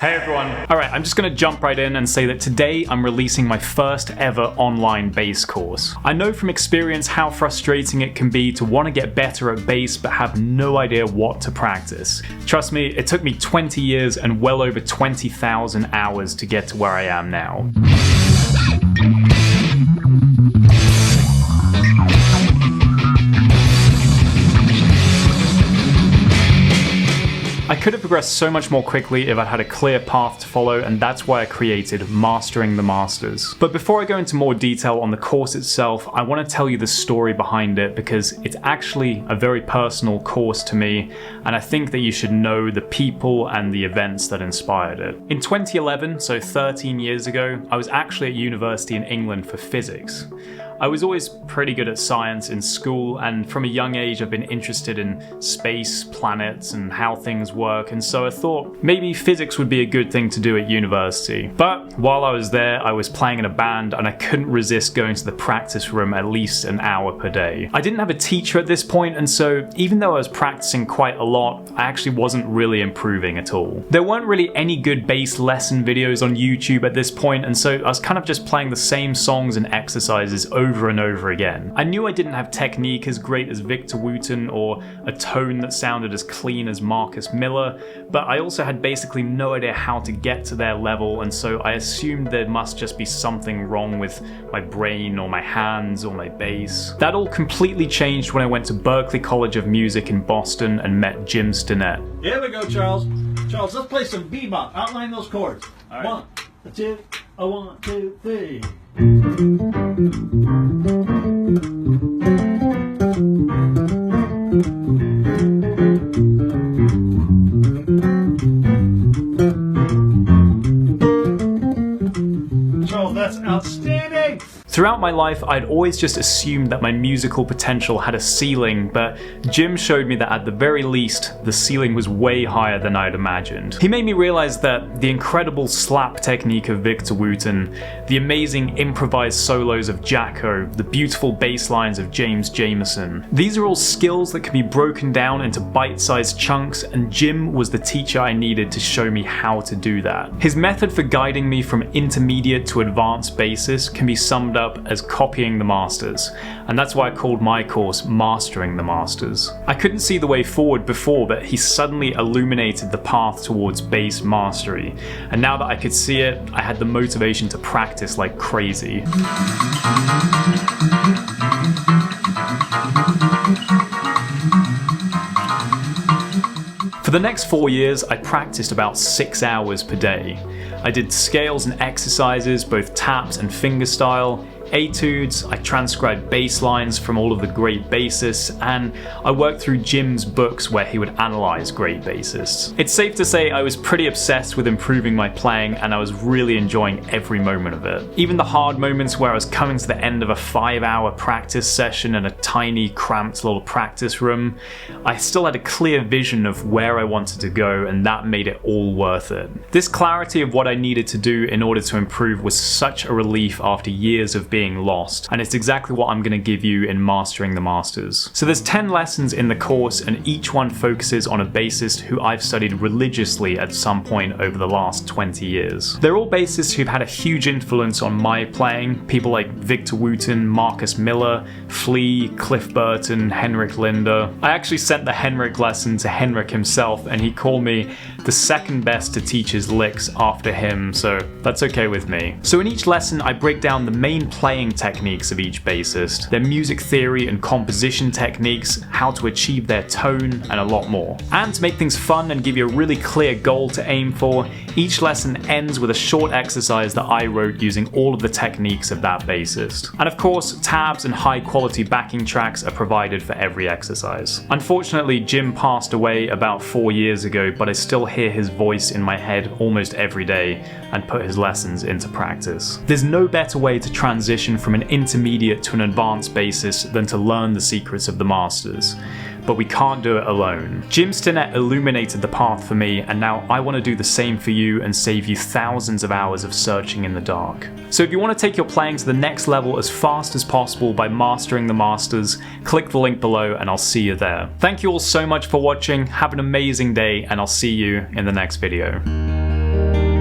Hey everyone. Alright, I'm just gonna jump right in and say that today I'm releasing my first ever online bass course. I know from experience how frustrating it can be to want to get better at bass but have no idea what to practice. Trust me, it took me 20 years and well over 20,000 hours to get to where I am now. I could have progressed so much more quickly if I had a clear path to follow, and that's why I created Mastering the Masters. But before I go into more detail on the course itself, I want to tell you the story behind it because it's actually a very personal course to me, and I think that you should know the people and the events that inspired it. In 2011, so 13 years ago, I was actually at university in England for physics. I was always pretty good at science in school, and from a young age I've been interested in space, planets, and how things work, and so I thought maybe physics would be a good thing to do at university. But while I was there, I was playing in a band and I couldn't resist going to the practice room at least an hour per day. I didn't have a teacher at this point, and so even though I was practicing quite a lot, I actually wasn't really improving at all. There weren't really any good bass lesson videos on YouTube at this point, and so I was kind of just playing the same songs and exercises over and over again. I knew I didn't have technique as great as Victor Wooten or a tone that sounded as clean as Marcus Miller, but I also had basically no idea how to get to their level, and so I assumed there must just be something wrong with my brain or my hands or my bass. That all completely changed when I went to Berklee College of Music in Boston and met Jim Stenersen. Here we go, Charles. Charles, let's play some bebop. Outline those chords. All right. 1, 2, 1, 2, 3. Charles, that's outstanding! Throughout my life, I'd always just assumed that my musical potential had a ceiling, but Jim showed me that at the very least, the ceiling was way higher than I'd imagined. He made me realize that the incredible slap technique of Victor Wooten, the amazing improvised solos of Jacko, the beautiful bass lines of James Jamerson, these are all skills that can be broken down into bite-sized chunks, and Jim was the teacher I needed to show me how to do that. His method for guiding me from intermediate to advanced bassist can be summed up as copying the masters, and that's why I called my course Mastering the Masters. I couldn't see the way forward before, but he suddenly illuminated the path towards bass mastery, and now that I could see it, I had the motivation to practice like crazy. For the next 4 years, I practiced about 6 hours per day. I did scales and exercises, both taps and fingerstyle, etudes, I transcribed bass lines from all of the great bassists, and I worked through Jim's books where he would analyze great bassists. It's safe to say I was pretty obsessed with improving my playing, and I was really enjoying every moment of it. Even the hard moments where I was coming to the end of a 5-hour practice session in a tiny, cramped little practice room, I still had a clear vision of where I wanted to go, and that made it all worth it. This clarity of what I needed to do in order to improve was such a relief after years of being lost, and it's exactly what I'm going to give you in Mastering the Masters. So there's 10 lessons in the course, and each one focuses on a bassist who I've studied religiously at some point over the last 20 years. They're all bassists who've had a huge influence on my playing, people like Victor Wooten, Marcus Miller, Flea, Cliff Burton, Henrik Lindner. I actually sent the Henrik lesson to Henrik himself, and he called me the second best to teach his licks after him, so that's okay with me. So in each lesson I break down the main playing techniques of each bassist, their music theory and composition techniques, how to achieve their tone, and a lot more. And to make things fun and give you a really clear goal to aim for, each lesson ends with a short exercise that I wrote using all of the techniques of that bassist. And of course, tabs and high quality backing tracks are provided for every exercise. Unfortunately, Jim passed away about 4 years ago, but I still hear his voice in my head almost every day and put his lessons into practice. There's no better way to transition from an intermediate to an advanced bassist than to learn the secrets of the masters. But we can't do it alone. Jim Stenersen illuminated the path for me, and now I want to do the same for you and save you thousands of hours of searching in the dark. So if you want to take your playing to the next level as fast as possible by mastering the masters, click the link below and I'll see you there. Thank you all so much for watching, have an amazing day, and I'll see you in the next video. you.